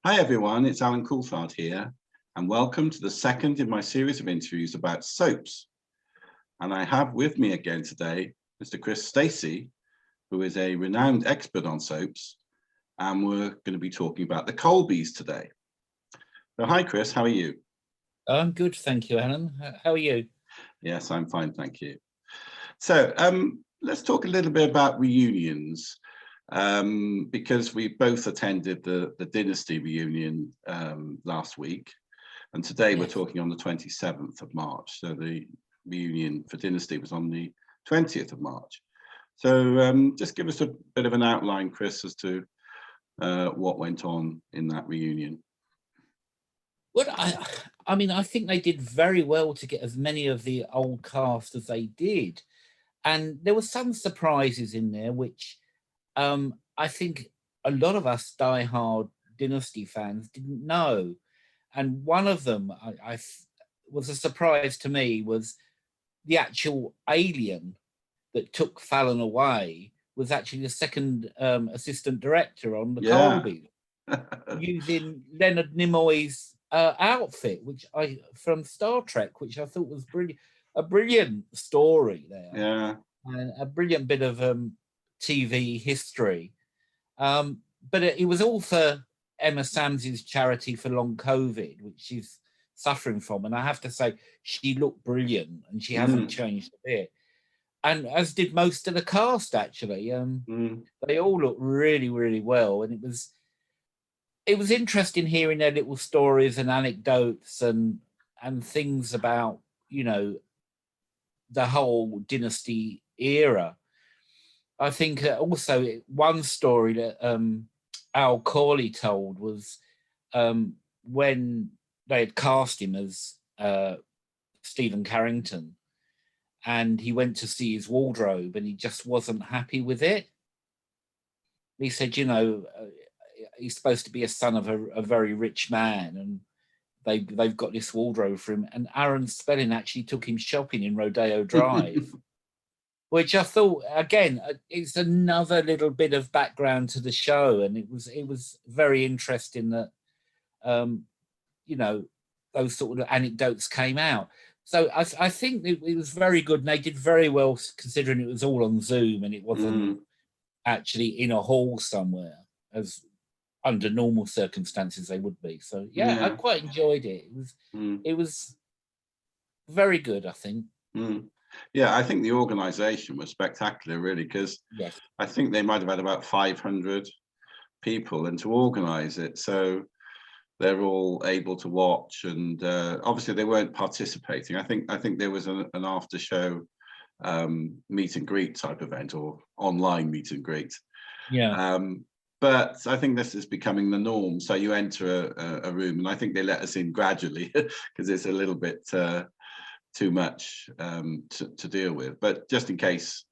Hi everyone, it's Alan Coulthard here, and welcome to the second in my series of interviews about soaps. And I have with me again today Mr. Chris Stacey, who is a renowned expert on soaps, and we're going to be talking about the Colbys today. So hi Chris, how are you? I'm good, thank you, Alan. How are you? Yes, I'm fine, thank you. So let's talk a little bit about reunions. Because we both attended the Dynasty reunion last week, and today we're talking on the 27th of March. So the reunion for Dynasty was on the 20th of March. So just give us a bit of an outline, Chris, as to what went on in that reunion. Well, I mean, I think they did very well to get as many of the old cast as they did. And there were some surprises in there, which I think a lot of us diehard Dynasty fans didn't know. And one of them I was a surprise to me was the actual alien that took Fallon away was actually the second assistant director on the Colbys, using Leonard Nimoy's outfit, which from Star Trek, which I thought was a brilliant story there. Yeah. And a brilliant bit of TV history. But it was all for Emma Sams's charity for long COVID, which she's suffering from. And I have to say, she looked brilliant and she hasn't changed a bit. And as did most of the cast, actually. They all looked really, really well. And it was interesting hearing their little stories and anecdotes and things about, you know, the whole Dynasty era. I think also one story that Al Corley told was when they had cast him as Stephen Carrington, and he went to see his wardrobe and he just wasn't happy with it. He said, you know, he's supposed to be a son of a very rich man, and they've got this wardrobe for him. And Aaron Spelling actually took him shopping in Rodeo Drive. Which I thought, again, it's another little bit of background to the show, and it was very interesting that, you know, those sort of anecdotes came out. So I think it was very good, and they did very well considering it was all on Zoom and it wasn't actually in a hall somewhere, as under normal circumstances they would be. So yeah. I quite enjoyed it. It was very good, I think. Yeah, I think the organisation was spectacular, really, because I think they might have had about 500 people, and to organise it, so they're all able to watch, and obviously they weren't participating. I think there was an after show meet and greet type event, or online meet and greet. But I think this is becoming the norm. So you enter a room, and I think they let us in gradually because it's a little bit too much to deal with, but just in case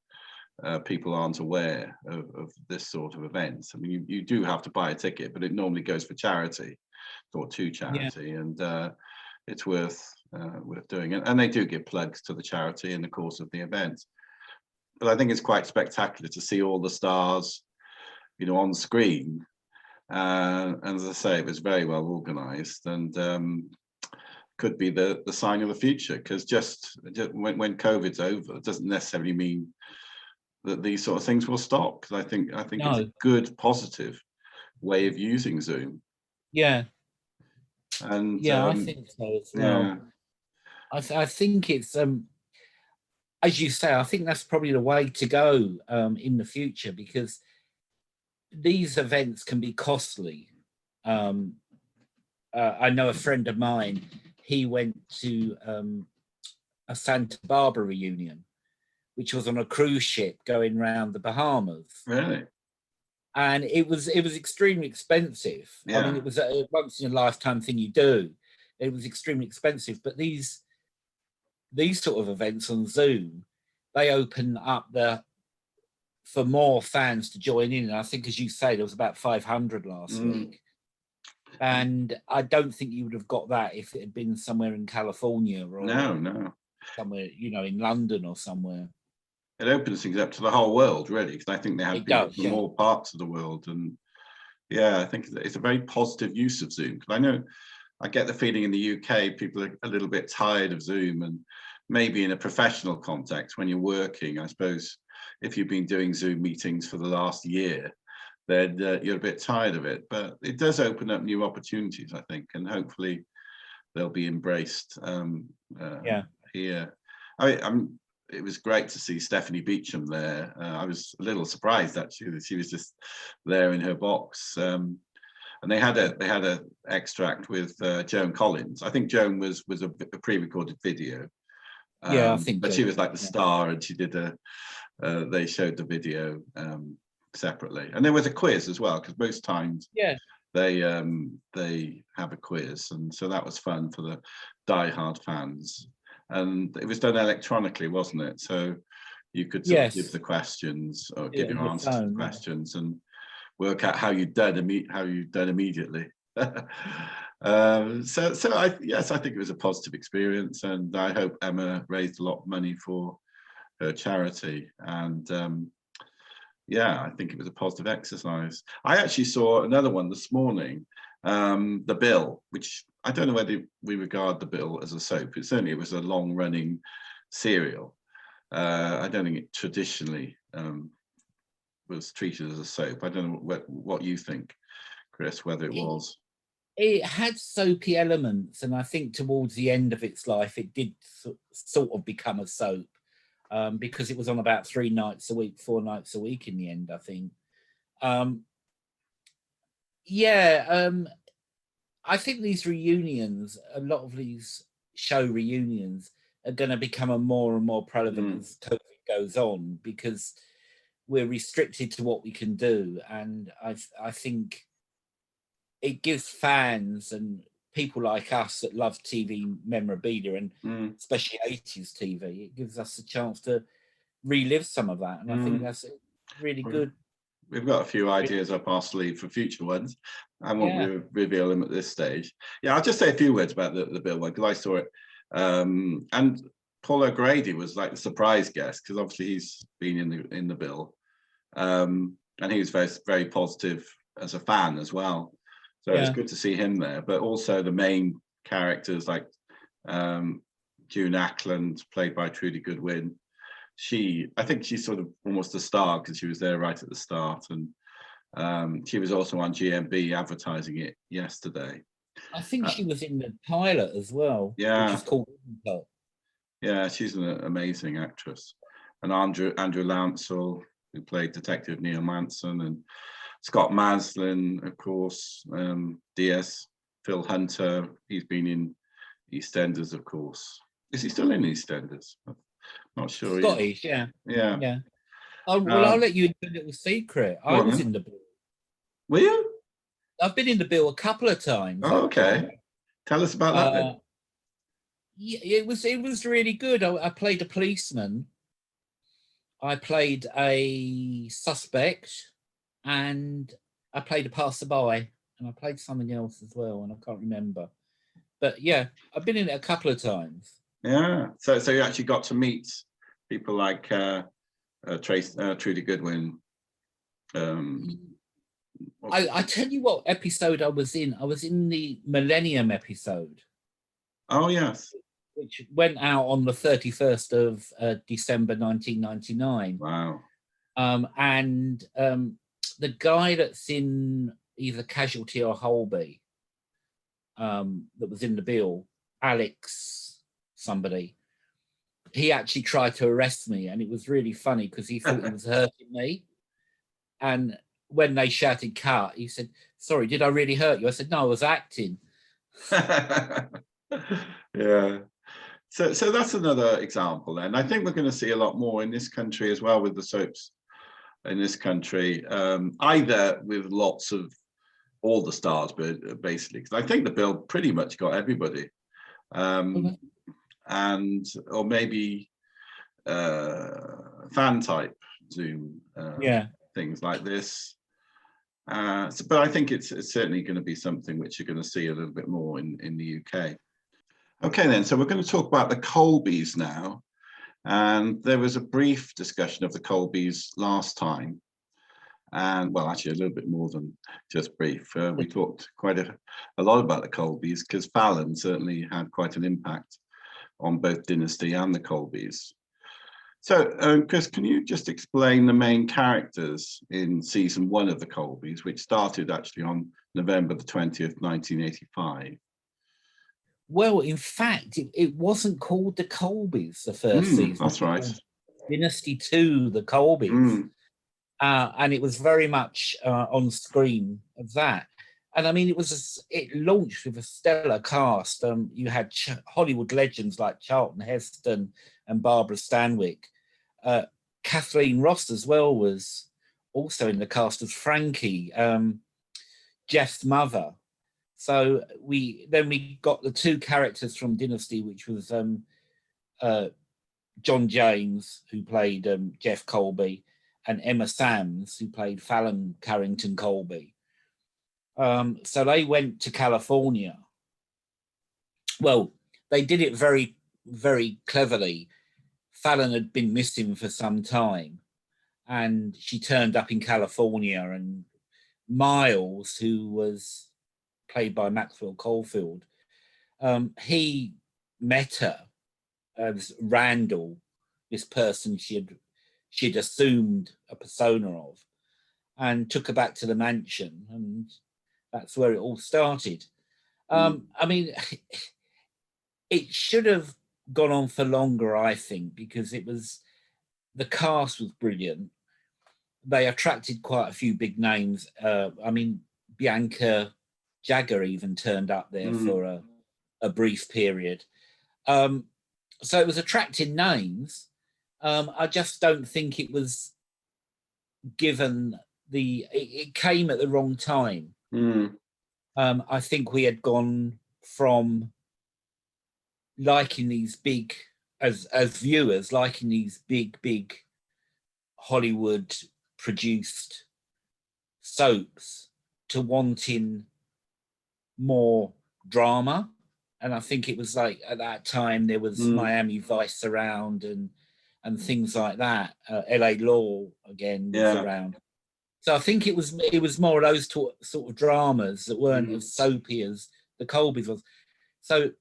people aren't aware of this sort of event, I mean, you do have to buy a ticket, but it normally goes for charity or to charity, and it's worth doing it. And they do give plugs to the charity in the course of the event. But I think it's quite spectacular to see all the stars, you know, on screen. And as I say, it was very well organised, and could be the sign of the future, because just when COVID's over, it doesn't necessarily mean that these sort of things will stop, because I think it's a good positive way of using Zoom. And I think so as well. I think it's as you say, I think that's probably the way to go in the future, because these events can be costly. I know a friend of mine, he went to a Santa Barbara reunion, which was on a cruise ship going around the Bahamas. Really? And it was extremely expensive. I mean, it was a once in a lifetime thing you do. It was extremely expensive. But these sort of events on Zoom, they open up for more fans to join in. And I think, as you say, there was about 500 last week. And I don't think you would have got that if it had been somewhere in California or somewhere, you know, in London or somewhere. It opens things up to the whole world, really, because I think they have people from all parts of the world, and Yeah, I think it's a very positive use of Zoom. 'Cause I know, I get the feeling in the UK, people are a little bit tired of Zoom, and maybe in a professional context, when you're working, I suppose, if you've been doing Zoom meetings for the last year, then you're a bit tired of it. But it does open up new opportunities, I think, and hopefully they'll be embraced Yeah. here. It was great to see Stephanie Beacham there. I was a little surprised actually that she was just there in her box. And they had a extract with Joan Collins. I think Joan was a pre-recorded video. Yeah, I think but so. she was like the star, and she did they showed the video separately, and there was a quiz as well, because most times they have a quiz, and so that was fun for the die-hard fans. And it was done electronically, wasn't it? So you could sort of give the questions, or give your answers to the questions, and work out how you'd done immediately. Yes, I think it was a positive experience, and I hope Emma raised a lot of money for her charity. And yeah, I think it was a positive exercise. I actually saw another one this morning, The Bill, which I don't know whether we regard The Bill as a soap. It was a long-running serial. I don't think it traditionally was treated as a soap. I don't know what you think, Chris, whether it was. It had soapy elements, and I think towards the end of its life, it did sort of become a soap, because it was on about 4 nights a week in the end, I think. I think these reunions, a lot of these show reunions, are going to become more and more prevalent as COVID goes on, because we're restricted to what we can do. And I think it gives fans and people like us that love TV memorabilia, and especially 80s TV, it gives us a chance to relive some of that. And I think that's really good. We've got a few ideas up our sleeve for future ones. I won't reveal them at this stage. Yeah, I'll just say a few words about the Bill one, because I saw it. And Paul O'Grady was like the surprise guest, because obviously he's been in the Bill. And he was very, very positive as a fan as well. So it was good to see him there. But also the main characters like June Ackland, played by Trudy Goodwin. I think she's sort of almost a star, because she was there right at the start, and she was also on GMB advertising it yesterday. I think she was in the pilot as well. Yeah, which is called. Yeah, she's an amazing actress. And Andrew Lancel, who played Detective Neil Manson, and Scott Maslin, of course, Diaz, Phil Hunter. He's been in EastEnders, of course. Is he still in EastEnders? Not sure. Scottish, yeah. Oh, well, I'll let you into a little secret. I was in the Bill. Were you? I've been in the Bill a couple of times. Oh, okay. Tell us about that then. Yeah, it was really good. I played a policeman. I played a suspect, and I played a passerby, and I played something else as well, and I can't remember. But yeah, I've been in it a couple of times. Yeah, so you actually got to meet people like Trudy Goodwin. I tell you what episode I was in. I was in the Millennium episode. Oh yes. Which went out on the 31st of December 1999. Wow. And the guy that's in either Casualty or Holby, that was in the Bill, Alex somebody, he actually tried to arrest me, and it was really funny because he thought he was hurting me. And when they shouted cut, he said, "Sorry, did I really hurt you?" I said, "No, I was acting." Yeah. So that's another example then. I think we're going to see a lot more in this country as well with the soaps in this country, either with lots of all the stars, but basically, because I think the Bill pretty much got everybody. And or maybe fan type Zoom things like this. But I think it's certainly going to be something which you're going to see a little bit more in the UK. Okay, then, so we're going to talk about the Colbys now. And there was a brief discussion of the Colbys last time. And well, actually a little bit more than just brief. We talked quite a lot about the Colbys, because Fallon certainly had quite an impact on both Dynasty and the Colbys. So, Chris, can you just explain the main characters in season 1 of the Colbys, which started actually on November the 20th, 1985? Well, in fact, it wasn't called the Colbys the first season. That's right. Dynasty 2, the Colbys. And it was very much on screen of that. And I mean, it launched with a stellar cast. You had Hollywood legends like Charlton Heston and Barbara Stanwyck. Kathleen Ross as well was also in the cast as Frankie, Jeff's mother. So we got the 2 characters from Dynasty, which was John James, who played Jeff Colby, and Emma Sams, who played Fallon Carrington Colby. So they went to California. Well, they did it very, very cleverly. Fallon had been missing for some time, and she turned up in California, and Miles, who was played by Maxwell Caulfield, he met her as Randall, this person she'd assumed a persona of, and took her back to the mansion, and that's where it all started. I mean, it should have gone on for longer, I think, because the cast was brilliant. They attracted quite a few big names. I mean, Bianca Jagger even turned up there for a brief period. So it was attracting names. I just don't think it was given it came at the wrong time. I think we had gone from liking these big, as viewers, liking these big Hollywood produced soaps, to wanting more drama. And I think it was like at that time there was Miami Vice around and things like that. LA Law again was around. So I think it was more of those sort of dramas that weren't as soapy as the Colbys was. So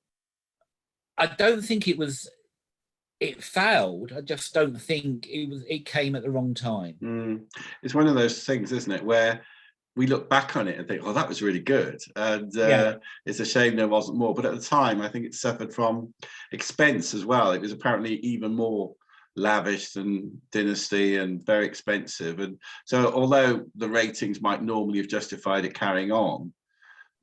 I don't think it failed. I just don't think it came at the wrong time. It's one of those things, isn't it, where we look back on it and think, oh, that was really good. And it's a shame there wasn't more. But at the time, I think it suffered from expense as well. It was apparently even more lavish than Dynasty and very expensive. And so although the ratings might normally have justified it carrying on,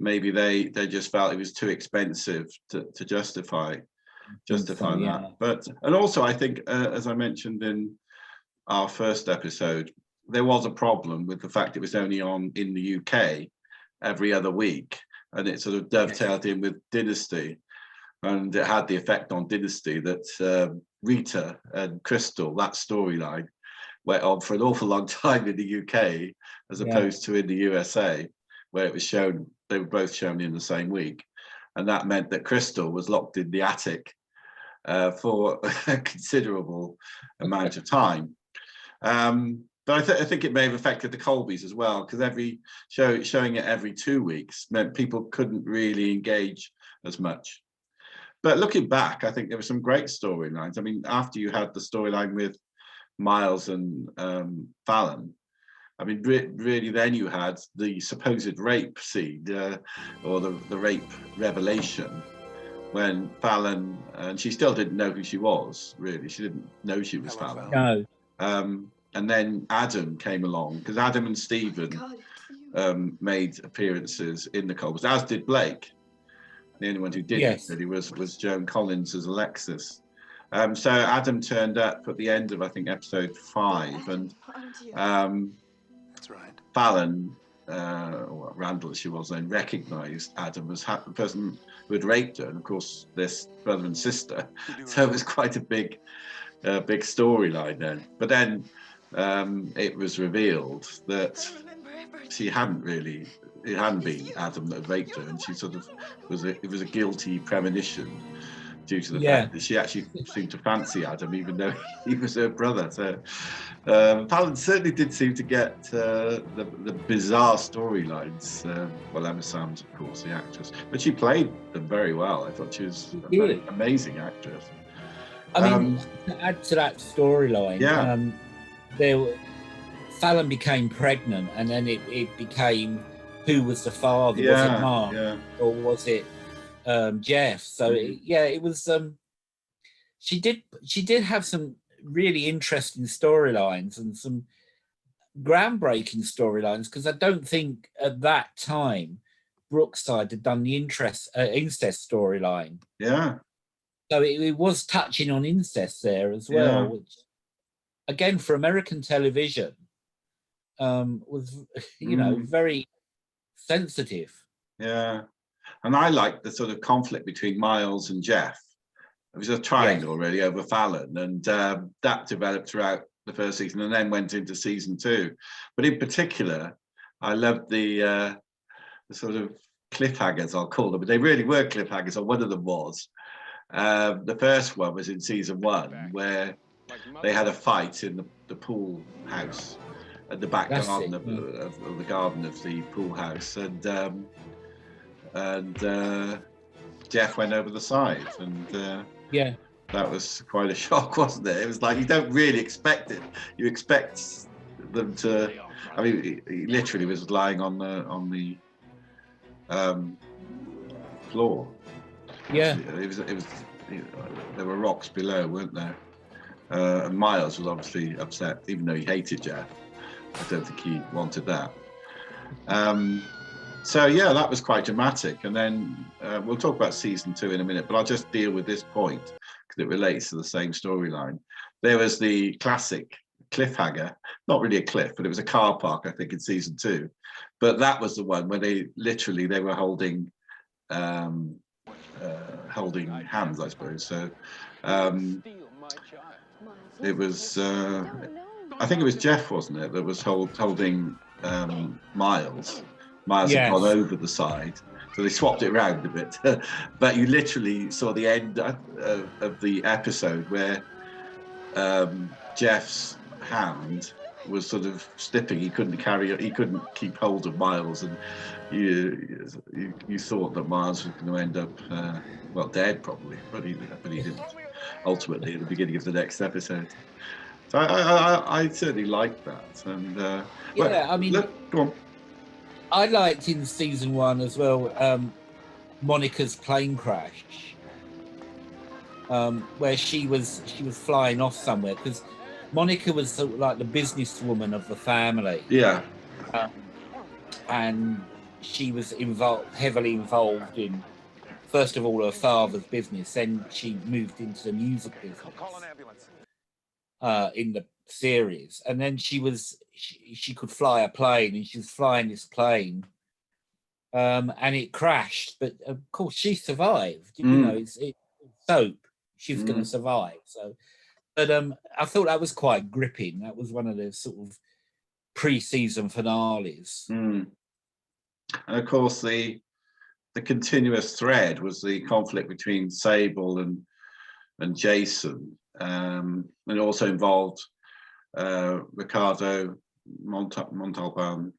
maybe they just felt it was too expensive to justify that. But and also I think, as I mentioned in our first episode, there was a problem with the fact it was only on in the UK every other week, and it sort of dovetailed in with Dynasty, and it had the effect on Dynasty that Rita and Crystal, that storyline, went on for an awful long time in the UK as opposed to in the USA, where it was shown, they were both shown in the same week, and that meant that Crystal was locked in the attic for a considerable amount of time. But I think it may have affected the Colbys as well, because every showing it every 2 weeks meant people couldn't really engage as much. But looking back, I think there were some great storylines. I mean, after you had the storyline with Miles and Fallon, I mean, really then you had the supposed rape scene, or the rape revelation, when Fallon, and she still didn't know who she was, really. She didn't know she was Fallon. No. And then Adam came along, because Adam and Stephen made appearances in the Colbys, as did Blake. The only one who didn't really was Joan Collins as Alexis. So Adam turned up at the end of, I think, episode 5, and that's right. Fallon, or Randall as she was then, recognised Adam as the person who had raped her, and of course this brother and sister. So it was quite a big storyline then. But then it was revealed that she hadn't really. It hadn't been Adam that had raped her, and she sort of it was a guilty premonition due to the fact that she actually seemed to fancy Adam, even though he was her brother. So Fallon certainly did seem to get the bizarre storylines. Well, Emma Samms, of course, the actress, but she played them very well. I thought she was an amazing actress. I mean, to add to that storyline, yeah. Fallon became pregnant, and then it became who was the father? Yeah, was it Mark, yeah. or was it Jeff? So it was. She did have some really interesting storylines and some groundbreaking storylines, because I don't think at that time Brookside had done the incest storyline. Yeah. So it was touching on incest there as well, which again for American television was very sensitive. Yeah, and I liked the sort of conflict between Miles and Jeff. It was a triangle really over Fallon, and that developed throughout the first season and then went into season 2. But in particular, I loved the sort of cliffhangers, I'll call them, but they really were cliffhangers, or one of them was. The first one was in season 1, where they had a fight in the pool house at the back garden of the garden of the pool house, and Jeff went over the side, and that was quite a shock, wasn't it? It was like you don't really expect it. You expect them to. I mean, he literally was lying on the floor. Yeah, there were rocks below, weren't there? And Miles was obviously upset, even though he hated Jeff. I don't think he wanted that. So yeah, that was quite dramatic. And then we'll talk about season 2 in a minute, but I'll just deal with this point because it relates to the same storyline. There was the classic cliffhanger, not really a cliff, but it was a car park, I think, in season 2. But that was the one where they were holding hands, I suppose. So it was, I think it was Jeff, wasn't it, that was holding Miles. Miles had gone over the side, so they swapped it around a bit. But you literally saw the end of the episode where Jeff's hand was sort of slipping. He couldn't keep hold of Miles, and you thought that Miles was going to end up dead probably, but he didn't. Ultimately, at the beginning of the next episode. So I certainly liked that, and go on. I liked in season 1 as well, Monica's plane crash, where she was flying off somewhere, because Monica was sort of like the businesswoman of the family. Yeah. And she was heavily involved in, first of all, her father's business, then she moved into the music business in the series, and then she could fly a plane, and she was flying this plane, and it crashed, but of course she survived. You know, it's soap, she's going to survive. So, but I thought that was quite gripping. That was one of the sort of pre-season finales. And of course the continuous thread was the conflict between Sable and Jason, and it also involved Ricardo Montalban.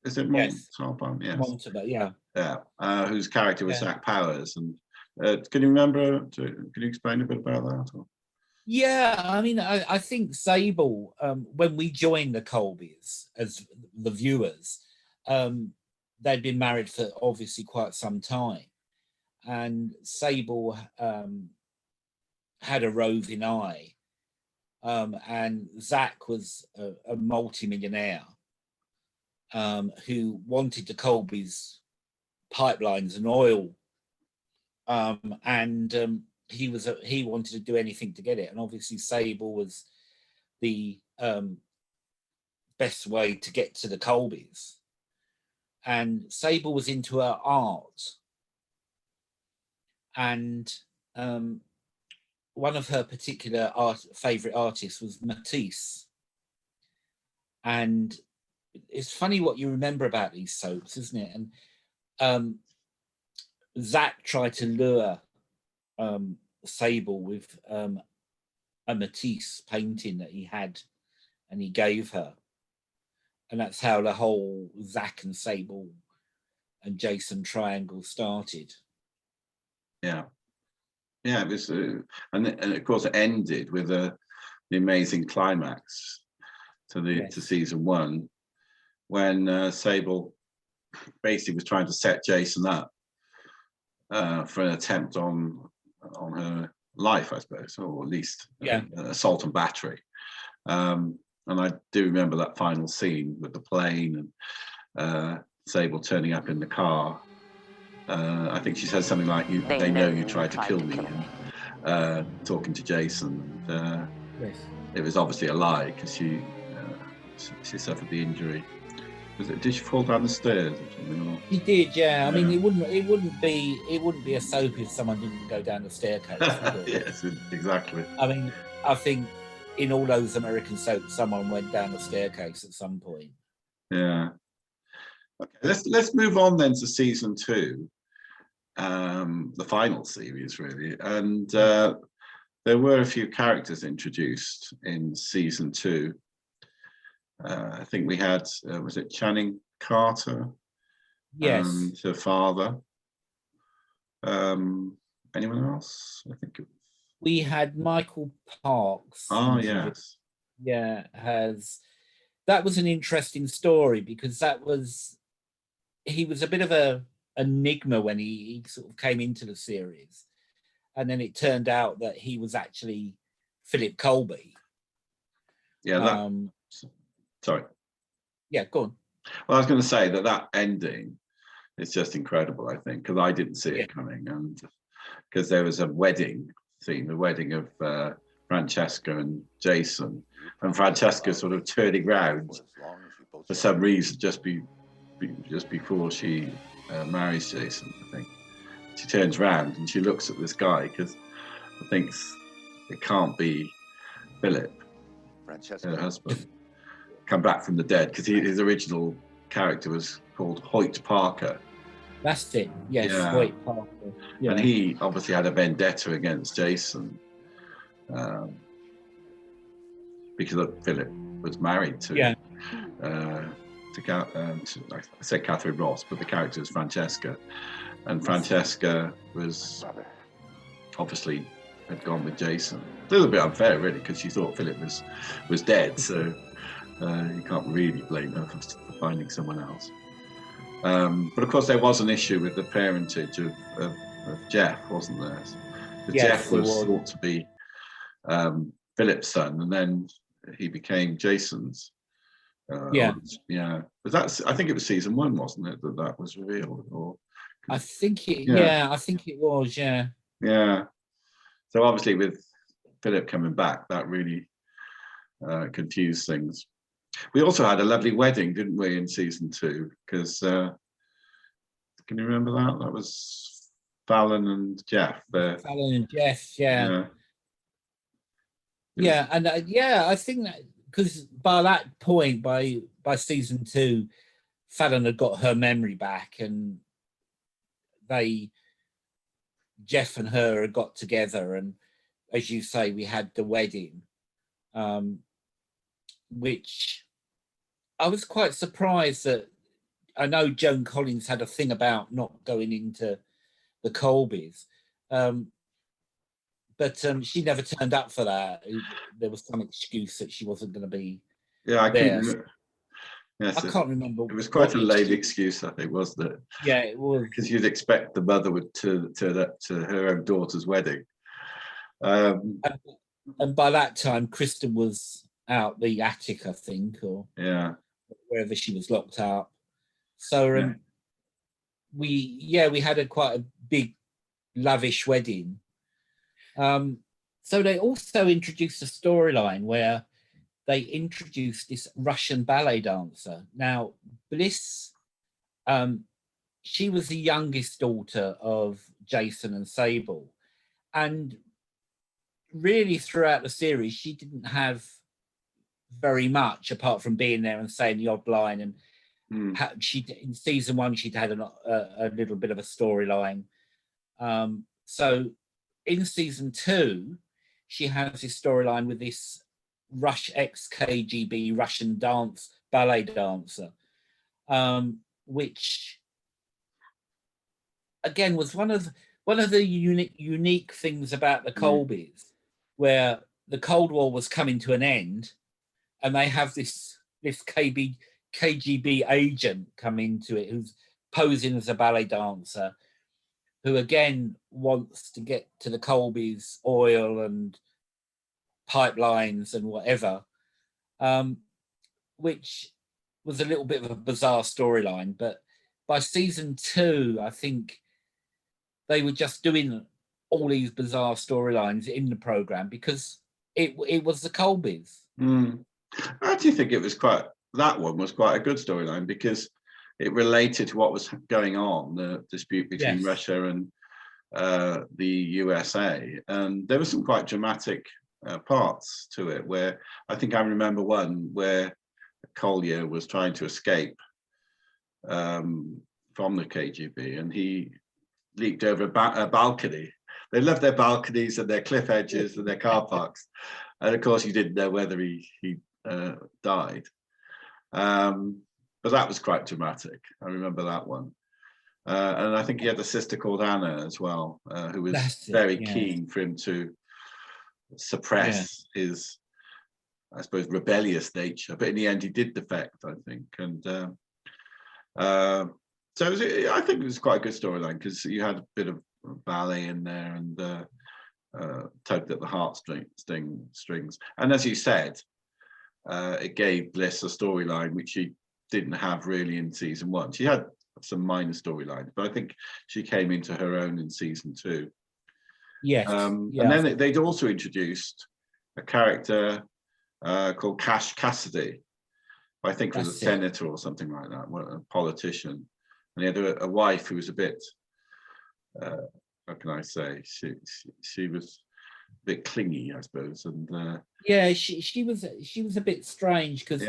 Is it Montalban? Yes. Montalban, yeah. Yeah, whose character was Zach Powers. And can you remember? Can you explain a bit about that? Or? Yeah, I mean, I think Sable, when we joined the Colbys as the viewers, they'd been married for obviously quite some time, and Sable had a roving eye, and Zach was a multi-millionaire who wanted the Colbys pipelines and oil, and he wanted to do anything to get it, and obviously Sable was the best way to get to the Colbys. And Sable was into her art, and one of her particular favorite artists was Matisse. And it's funny what you remember about these soaps, isn't it? And Zach tried to lure Sable with a Matisse painting that he had and he gave her. And that's how the whole Zach and Sable and Jason triangle started. Yeah. Yeah, it was, and of course it ended with the amazing climax to season 1, when Sable basically was trying to set Jason up for an attempt on her life, I suppose, or at least assault and battery. And I do remember that final scene with the plane and Sable turning up in the car. I think she says something like, "They know you tried to kill me," and talking to Jason. Yes. It was obviously a lie because she suffered the injury. Did she fall down the stairs or something? Or? She did, yeah. I mean, it wouldn't be a soap if someone didn't go down the staircase, would it? Yes, exactly. I mean, I think in all those American soaps, someone went down the staircase at some point. Yeah. Okay, let's move on then to season 2, the final series, really. And there were a few characters introduced in season 2. I think we had, was it Channing Carter? Yes. And her father. Anyone else? I think we had Michael Parks. Oh, yes. Yeah, that was an interesting story because he was a bit of a enigma when he sort of came into the series, and then it turned out that he was actually Philip Colby. Yeah. Sorry. Yeah, go on. Well, I was going to say that ending is just incredible, I think, because I didn't see it coming, and because there was a wedding scene, the wedding of Francesca and Jason, and Francesca sort of turning round for some reason just before she marries Jason. I think she turns round and she looks at this guy because I think it can't be Philip, her husband, come back from the dead, because his original character was called Hoyt Parker. That's it. Yes, yeah. Hoyt Parker. Yeah. And he obviously had a vendetta against Jason because Philip was married to I said Catherine Ross, but the character is Francesca, and Francesca was obviously had gone with Jason. A little bit unfair, really, because she thought Philip was dead, so you can't really blame her for finding someone else. But of course, there was an issue with the parentage of Jeff, wasn't there? Jeff was thought to be Philip's son, and then he became Jason's. But I think it was season 1, wasn't it, that was revealed? Or I think it was. Yeah. Yeah. So obviously, with Philip coming back, that really confused things. We also had a lovely wedding, didn't we, in season 2? Because can you remember that? That was Fallon and Jeff. Fallon and Jeff, yeah. Yeah, and I think that because by that point, by season 2, Fallon had got her memory back, and Jeff and her had got together, and as you say, we had the wedding, which I was quite surprised that. I know Joan Collins had a thing about not going into the Colbys, but she never turned up for that. There was some excuse that she wasn't going to be there. Yes, I can't remember. It was quite a lame excuse, I think, wasn't it? Yeah, it was. Because you'd expect the mother would turn up to her own daughter's wedding. And by that time, Kristen was out the attic, I think, or wherever she was locked up. So we had quite a big, lavish wedding. So they also introduced a storyline where they introduced this Russian ballet dancer. Now, Bliss, she was the youngest daughter of Jason and Sable. And really throughout the series, she didn't have very much apart from being there and saying the odd line. And in season 1, she'd had a little bit of a storyline. So in season 2, she has this storyline with this ex-KGB Russian ballet dancer, which again was one of the unique things about the Colbys, where the Cold War was coming to an end, and they have this KGB agent come into it who's posing as a ballet dancer, who again wants to get to the Colbys oil and pipelines and whatever, which was a little bit of a bizarre storyline. But by season 2, I think they were just doing all these bizarre storylines in the program because it was the Colbys. I actually think that one was quite a good storyline because it related to what was going on, the dispute between Russia and the USA. And there were some quite dramatic parts to it where I think I remember one where Collier was trying to escape from the KGB, and he leaped over a balcony. They love their balconies and their cliff edges and their car parks. And of course, you didn't know whether he died. But that was quite dramatic. I remember that one. And I think he had a sister called Anna as well, who was very keen for him to suppress his, I suppose, rebellious nature. But in the end, he did defect, I think. And so I think it was quite a good storyline because you had a bit of ballet in there and tugged at the heartstrings. And as you said, it gave Bliss a storyline which she didn't have really in season 1. She had some minor storylines, but I think she came into her own in season 2. Yes. And then they'd also introduced a character called Cash Cassidy. I think was a senator or something like that, a politician. And he had a wife who was a bit, how can I say? She was a bit clingy, I suppose. And she was a bit strange because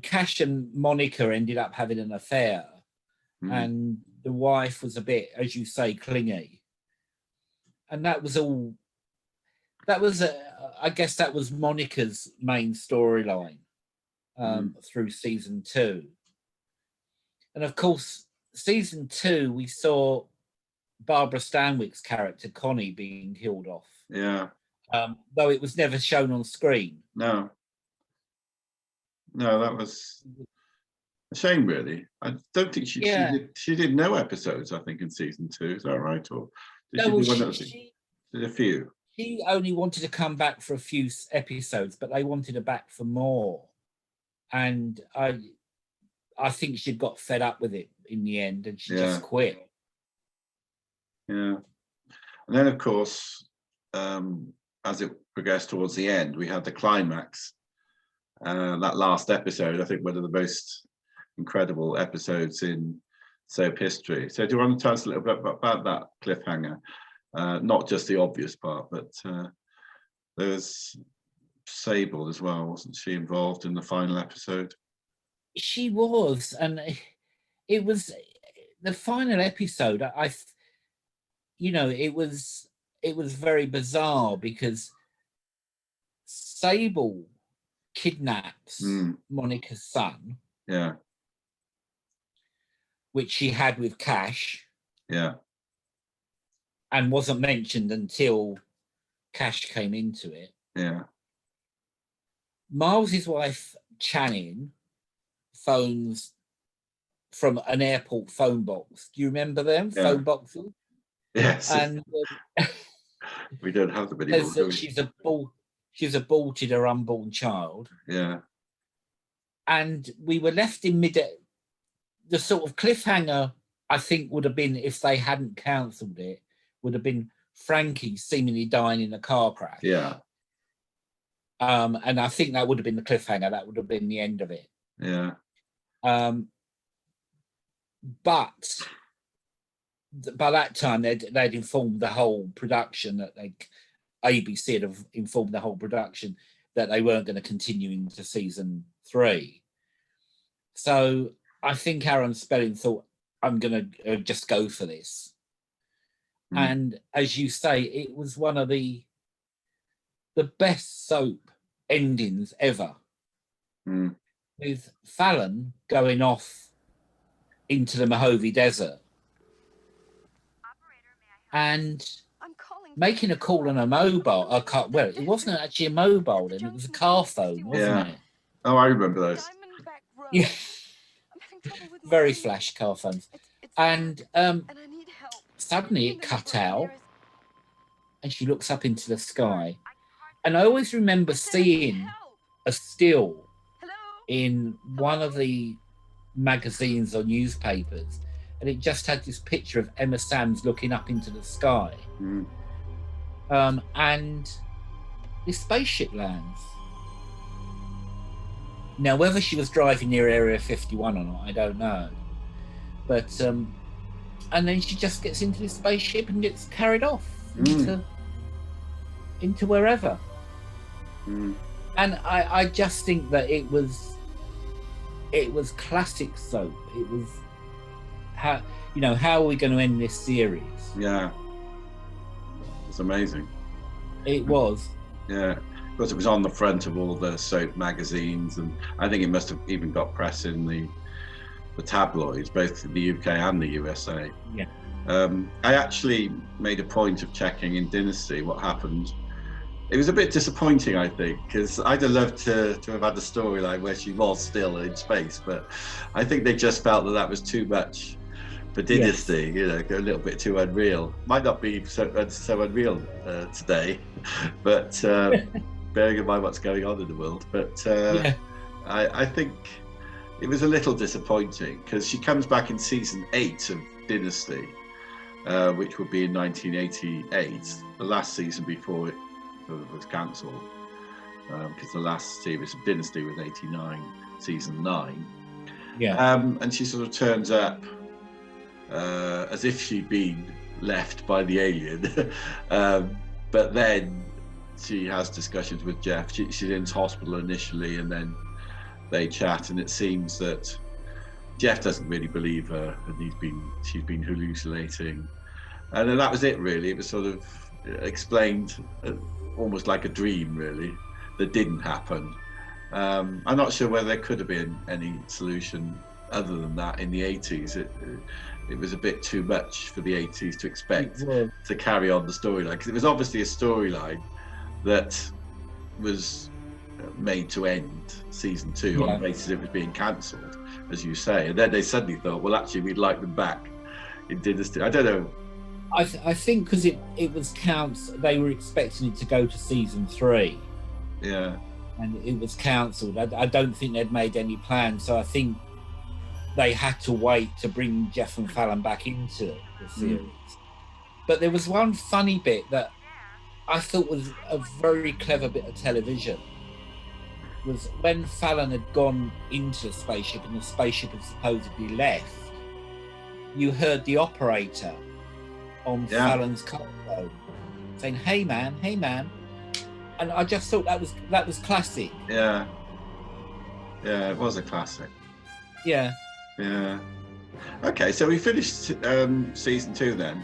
Cash and Monica ended up having an affair, and the wife was a bit, as you say, clingy. And that was all. That was, I guess, that was Monica's main storyline through season 2. And of course, season 2, we saw Barbara Stanwyck's character Connie being killed off. Yeah. Though it was never shown on screen. No, that was a shame, really. I don't think she did no episodes, I think, in season 2. Is that right? Or did she do one that did a few? She only wanted to come back for a few episodes, but they wanted her back for more. And I think she got fed up with it in the end, and she just quit. Yeah. And then, of course, as it progressed towards the end, we had the climax. That last episode, I think, one of the most incredible episodes in soap history. So do you want to tell us a little bit about that cliffhanger? Not just the obvious part, but there's Sable as well, wasn't she involved in the final episode? She was, and it was the final episode. It was very bizarre because Sable kidnaps Monica's son, which she had with Cash, and wasn't mentioned until Cash came into it. Miles's wife Channing phones from an airport phone box. Do you remember them phone boxes? Yes. And we don't have them anymore. That she's aborted her unborn child. Yeah. And we were left in mid. The sort of cliffhanger, I think, would have been, if they hadn't cancelled it, would have been Frankie seemingly dying in a car crash. Yeah. And I think that would have been the cliffhanger. That would have been the end of it. Yeah. But by that time, they'd informed the whole production that ABC had informed the whole production that they weren't going to continue into season 3. So I think Aaron Spelling thought, I'm going to just go for this. And as you say, it was one of the the best soap endings ever, with Fallon going off into the Mojave Desert and making a call on a mobile. Well, it wasn't actually a mobile then; it was a car phone, wasn't it? Oh, I remember those. Yeah, very flash car phones. And suddenly it cut out, and she looks up into the sky. And I always remember seeing a still in one of the magazines or newspapers, and it just had this picture of Emma Samms looking up into the sky. And this spaceship lands. Now, whether she was driving near Area 51 or not, I don't know. But and then she just gets into this spaceship and gets carried off into wherever. And I just think that it was classic soap. It was how are we going to end this series? Yeah, it's amazing. It was. Yeah, because it was on the front of all the soap magazines, and I think it must have even got press in the tabloids, both in the UK and the USA. Yeah. I actually made a point of checking in Dynasty what happened. It was a bit disappointing, I think, because I'd have loved to have had a storyline where she was still in space, but I think they just felt that was too much for Dynasty. Yes. A little bit too unreal. Might not be so unreal today, but bearing in mind what's going on in the world. But I think it was a little disappointing because she comes back in season 8 of Dynasty, which would be in 1988, the last season before it was cancelled, because the last series of Dynasty was 89, season 9. And she sort of turns up as if she'd been left by the alien, but then she has discussions with Jeff. She's in hospital initially, and then they chat, and it seems that Jeff doesn't really believe her, and she's been hallucinating, and then that was it really. It was sort of explained almost like a dream really that didn't happen. I'm not sure whether there could have been any solution other than that in the 80s. It was a bit too much for the 80s to expect to carry on the storyline, because it was obviously a storyline that was made to end season 2 on the basis it was being cancelled, as you say, and then they suddenly thought, well, actually we'd like them back in Dynasty. I don't know. I think because it was they were expecting it to go to season 3. Yeah. And it was cancelled. I don't think they'd made any plans, so I think they had to wait to bring Jeff and Fallon back into the series. But there was one funny bit that I thought was a very clever bit of television, was when Fallon had gone into the spaceship and the spaceship had supposedly left, you heard the operator on Fallon's car phone saying, hey man, and I just thought that was classic. Yeah, it was a classic. Yeah. Okay, so we finished season 2 then.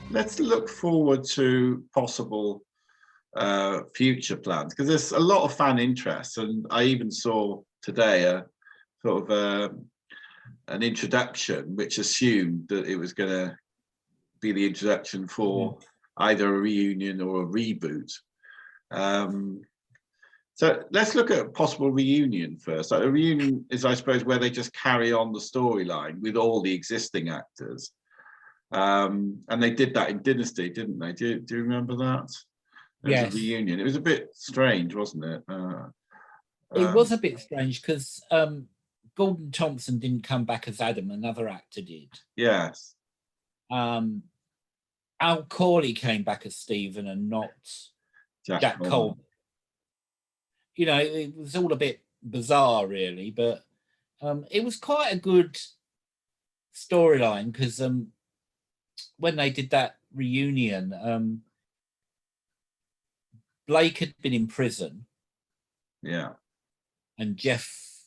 Let's look forward to possible future plans, because there's a lot of fan interest, and I even saw today a sort of an introduction which assumed that it was going to be the introduction for either a reunion or a reboot. So let's look at a possible reunion first. So a reunion is, I suppose, where they just carry on the storyline with all the existing actors. And they did that in Dynasty, didn't they? Do you remember that? There was a reunion. It was a bit strange, wasn't it? It was a bit strange because Gordon Thompson didn't come back as Adam, another actor did. Yes. Al Corley came back as Stephen and not Jack Colbys. It was all a bit bizarre, really, but it was quite a good storyline because when they did that reunion, Blake had been in prison. Yeah. And Jeff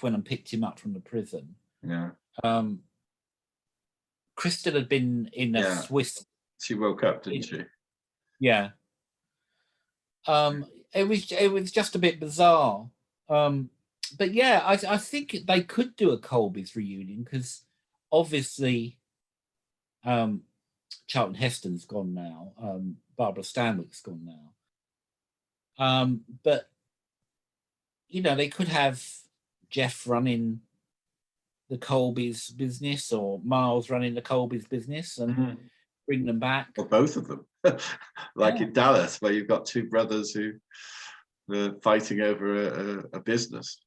went and picked him up from the prison. Yeah. Kristen had been in a Swiss. She woke up, didn't she? Yeah. It was just a bit bizarre. But yeah, I think they could do a Colbys reunion because obviously Charlton Heston's gone now. Barbara Stanwyck's gone now. But you know, they could have Jeff running the Colbys business or Miles running the Colbys business and bring them back. Or both of them, like in Dallas, where you've got two brothers who are fighting over a business.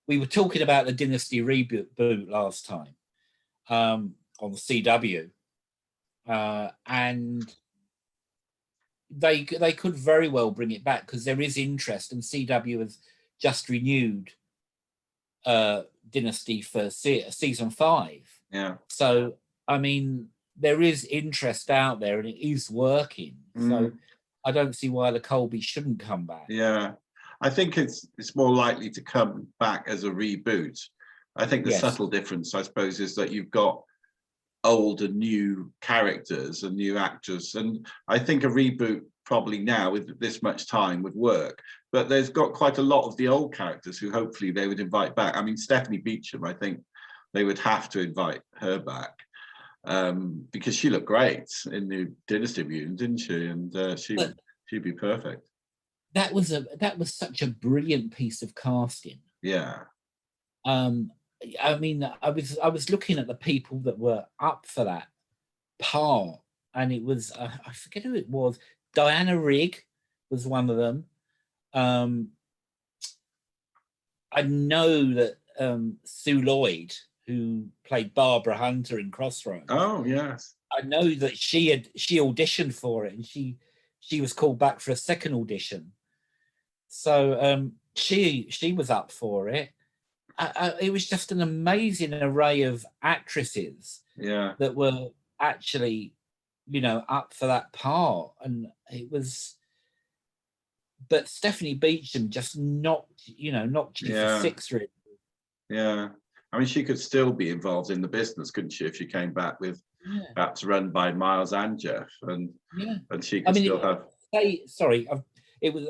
We were talking about the Dynasty reboot last time on the CW, and they could very well bring it back because there is interest, and CW has just renewed Dynasty for season 5. Yeah. So I mean, there is interest out there, and it is working. So I don't see why the Colbys shouldn't come back. Yeah, I think it's more likely to come back as a reboot. I think the subtle difference, I suppose, is that you've got old and new characters and new actors, and I think a reboot probably now with this much time would work. But there's got quite a lot of the old characters who hopefully they would invite back. I mean, Stephanie Beacham, I think they would have to invite her back because she looked great in the Dynasty reunion, didn't she? And she'd be perfect. That was such a brilliant piece of casting. Yeah. I mean, I was looking at the people that were up for that part, and it was I forget who it was. Diana Rigg was one of them. I know that Sue Lloyd, who played Barbara Hunter in Crossroads. Oh yes. I know that she auditioned for it, and she was called back for a second audition. So she was up for it. It was just an amazing array of actresses that were actually, you know, up for that part, and it was. But Stephanie Beacham just knocked you for 6 really. Yeah, I mean, she could still be involved in the business, couldn't she, if she came back with perhaps run by Miles and Jeff, and she could still have.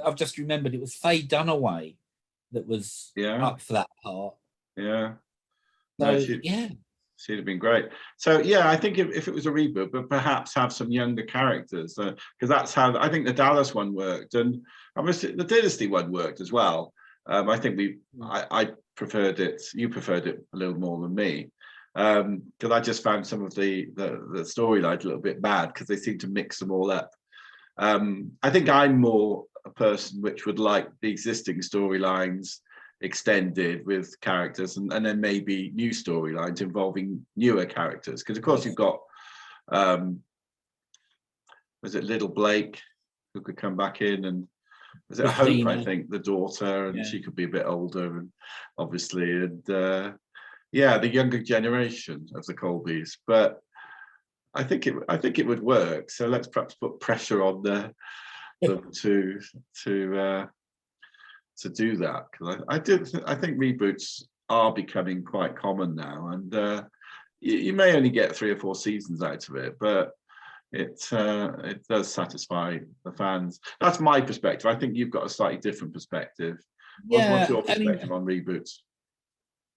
I've just remembered it was Faye Dunaway that was up for that part. Yeah. So, she'd have been great. So I think if it was a reboot, but perhaps have some younger characters, because that's how I think the Dallas one worked, and obviously the Dynasty one worked as well. I think I preferred it. You preferred it a little more than me, because I just found some of the storyline a little bit bad because they seem to mix them all up. I think I'm more a person which would like the existing storylines extended with characters, and then maybe new storylines involving newer characters, because of course you've got was it Little Blake who could come back in, and was it Hope, I think, the daughter, and she could be a bit older, and obviously, and the younger generation of the Colbys. But I think it would work. So let's perhaps put pressure on them to do that, because I think reboots are becoming quite common now, and you may only get 3 or 4 seasons out of it, but it does satisfy the fans. That's my perspective. I think you've got a slightly different perspective. What's your perspective on reboots?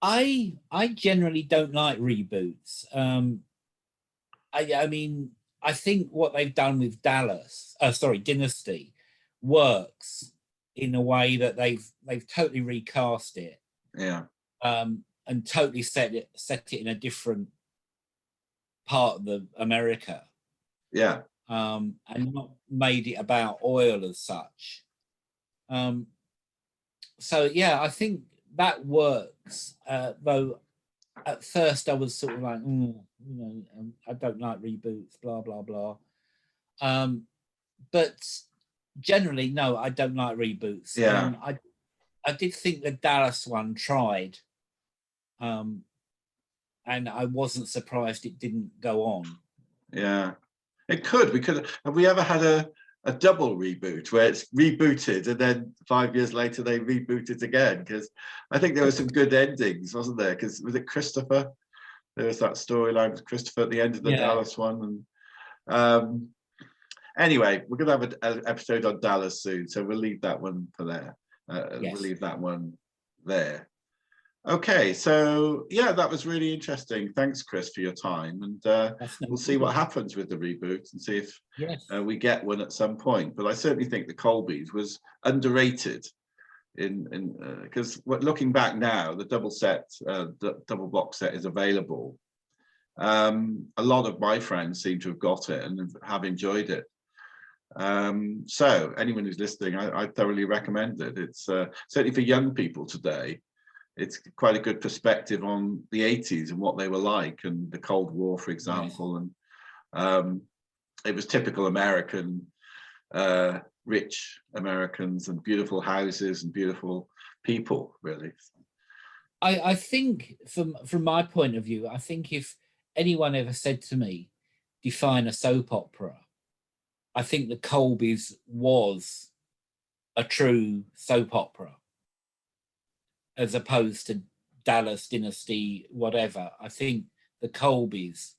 I generally don't like reboots. I mean, I think what they've done with Dynasty works in a way that they've totally recast it, and totally set it in a different part of America, and not made it about oil as such. So I think that works. Though at first I was sort of like, I don't like reboots, blah blah blah. But generally, no, I don't like reboots. I did think the Dallas one tried, and I wasn't surprised it didn't go on. Yeah, it could. Have we ever had a double reboot where it's rebooted and then 5 years later they reboot it again? Because I think there were some good endings, wasn't there? Because was it Christopher? There was that storyline with Christopher at the end of the Dallas one, and Anyway, we're going to have an episode on Dallas soon, so we'll leave that one for there. Yes. We'll leave that one there. Okay, so yeah, that was really interesting. Thanks, Chris, for your time, and we'll see what happens with the reboot and see if we get one at some point. But I certainly think the Colbys was underrated because looking back now, the double box set is available. A lot of my friends seem to have got it and have enjoyed it. So anyone who's listening, I thoroughly recommend it. It's certainly for young people today. It's quite a good perspective on the 80s and what they were like, and the Cold War, for example. And it was typical American, rich Americans, and beautiful houses and beautiful people, really. I think from my point of view, I think if anyone ever said to me, define a soap opera, I think the Colbys was a true soap opera, as opposed to Dallas, Dynasty, whatever. I think the Colbys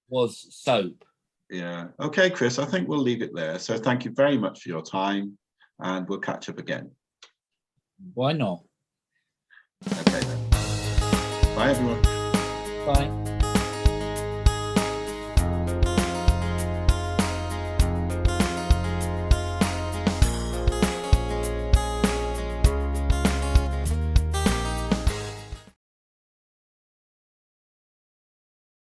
was soap. Yeah. Okay, Chris, I think we'll leave it there. So thank you very much for your time, and we'll catch up again. Why not? Okay then. Bye, everyone. Bye.